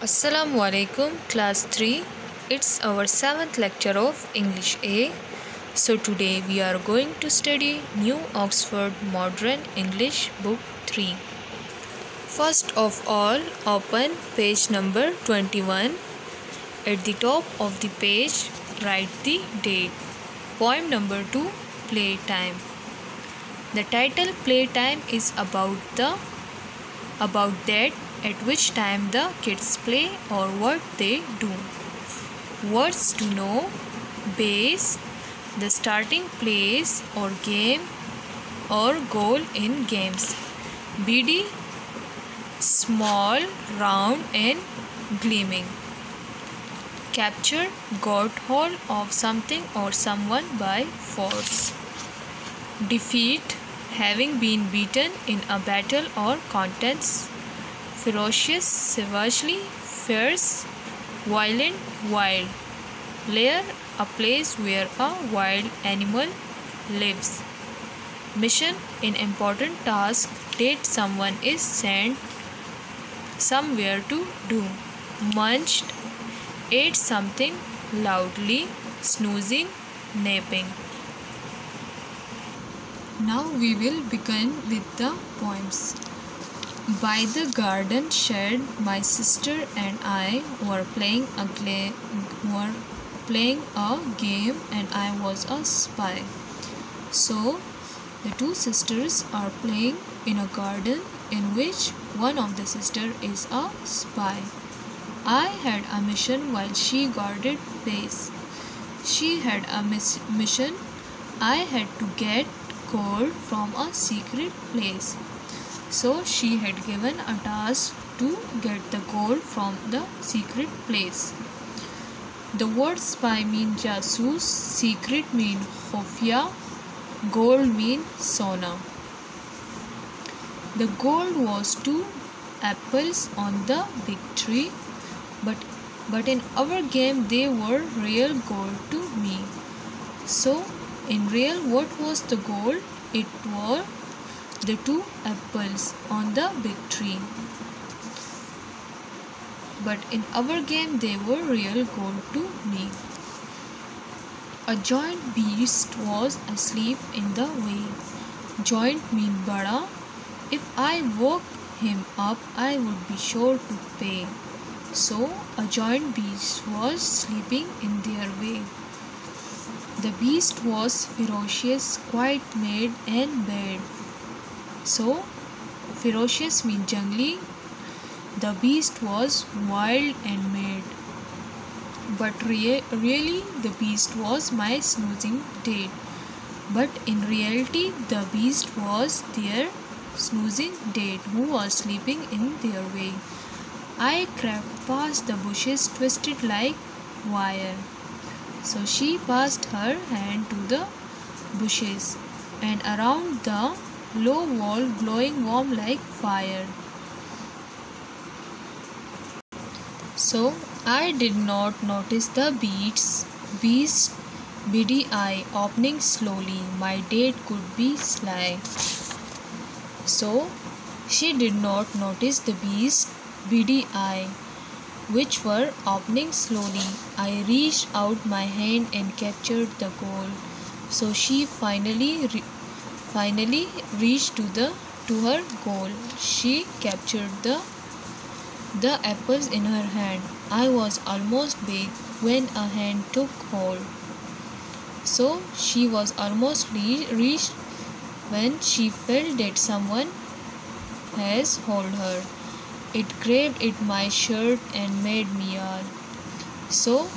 Assalamu alaikum, class 3. It's our 7th lecture of English A. So today we are going to study New Oxford Modern English Book 3. First of all, open page number 21. At the top of the page, write the date. Poem number 2, Playtime. The title Playtime is about that at which time the kids play or what they do. Words to know: base, the starting place or game or goal in games. BD, small, round and gleaming. Capture, got hold of something or someone by force. Defeat, having been beaten in a battle or contest. Ferocious, savagely, fierce, violent, wild. Lair, a place where a wild animal lives. Mission, an important task that someone is sent somewhere to do. Munched, ate something loudly, snoozing, napping. Now we will begin with the poems. By the garden shed, my sister and I were playing a game, and I was a spy. So, the two sisters are playing in a garden in which one of the sisters is a spy. I had a mission while she guarded pace. She had a mission. I had to get gold from a secret place. So she had given a task to get the gold from the secret place. The word spy mean jasoos, secret mean khufia, gold mean sona. The gold was 2 apples on the big tree, but in our game they were real gold to me. So in real, what was the gold? It were the 2 apples on the big tree. But in our game they were real gold to me. A giant beast was asleep in the way. Giant mean bada. If I woke him up, I would be sure to pay. So a giant beast was sleeping in their way. The beast was ferocious, quite mad and bad. So, ferocious means jungly. The beast was wild and mad. But really, the beast was my snoozing date. But in reality, the beast was their snoozing date who was sleeping in their way. I crept past the bushes twisted like wire. So she passed her hand to the bushes and around the low wall glowing warm like fire. So I did not notice the beast beady eye opening slowly. My date could be sly. So she did not notice the beast beady eye, which were opening slowly. I reached out my hand and captured the gold. So she finally reached to her goal. She captured the apples in her hand. I was almost big when a hand took hold. So she was almost reached when she felt that someone has hold her. It grabbed at my shirt and made me yell. So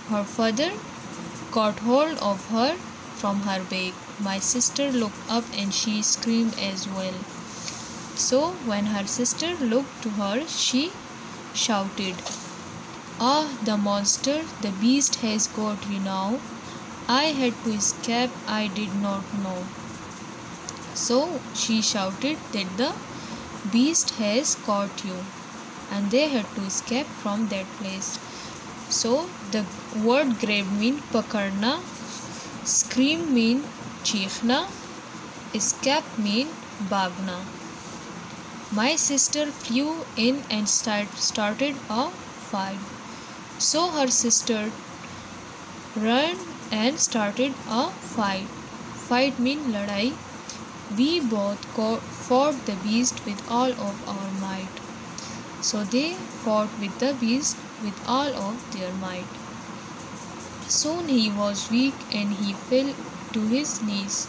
her father caught hold of her from her back. My sister looked up and she screamed as well. So when her sister looked to her, she shouted, "Ah, the monster, the beast has got you now. I had to escape, I did not know." So she shouted that the beast has caught you, and they had to escape from that place. So the word grab mean pakarna, scream mean chiekhna, escape mean bhagna. My sister flew in and started a fight. So her sister ran and started a fight. Fight means ladai. We both fought the beast with all of our might. So they fought with the beast with all of their might. Soon he was weak and he fell to his knees.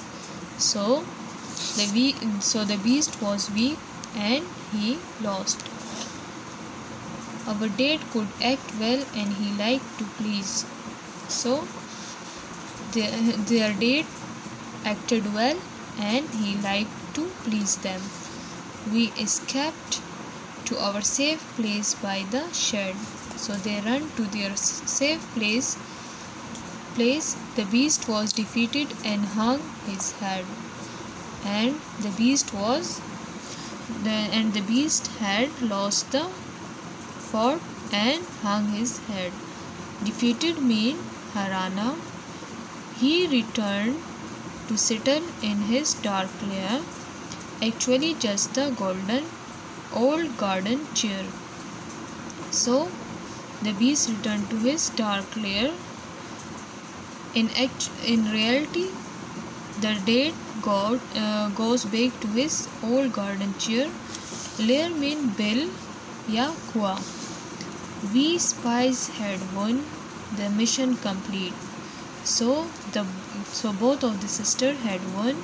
So the beast was weak and he lost. Our dad could act well and he liked to please. So their dad acted well and he liked to please them. We escaped to our safe place by the shed. So they ran to their safe place. The beast was defeated and hung his head. And the beast had lost the fort and hung his head. Defeated mean Harana. He returned to settle in his dark lair, actually just the old garden chair. So the beast returned to his dark lair. In reality, the dead god goes back to his old garden chair. Lair mean bell ya kua. We spies had won the mission complete. So both of the sisters had won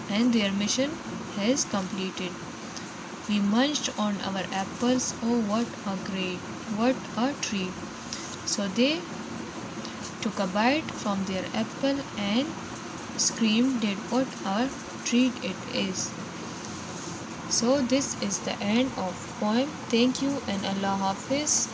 and their mission has completed. We munched on our apples. Oh, what a treat. So they took a bite from their apple and screamed that what a treat it is. So this is the end of poem. Thank you and Allah Hafiz.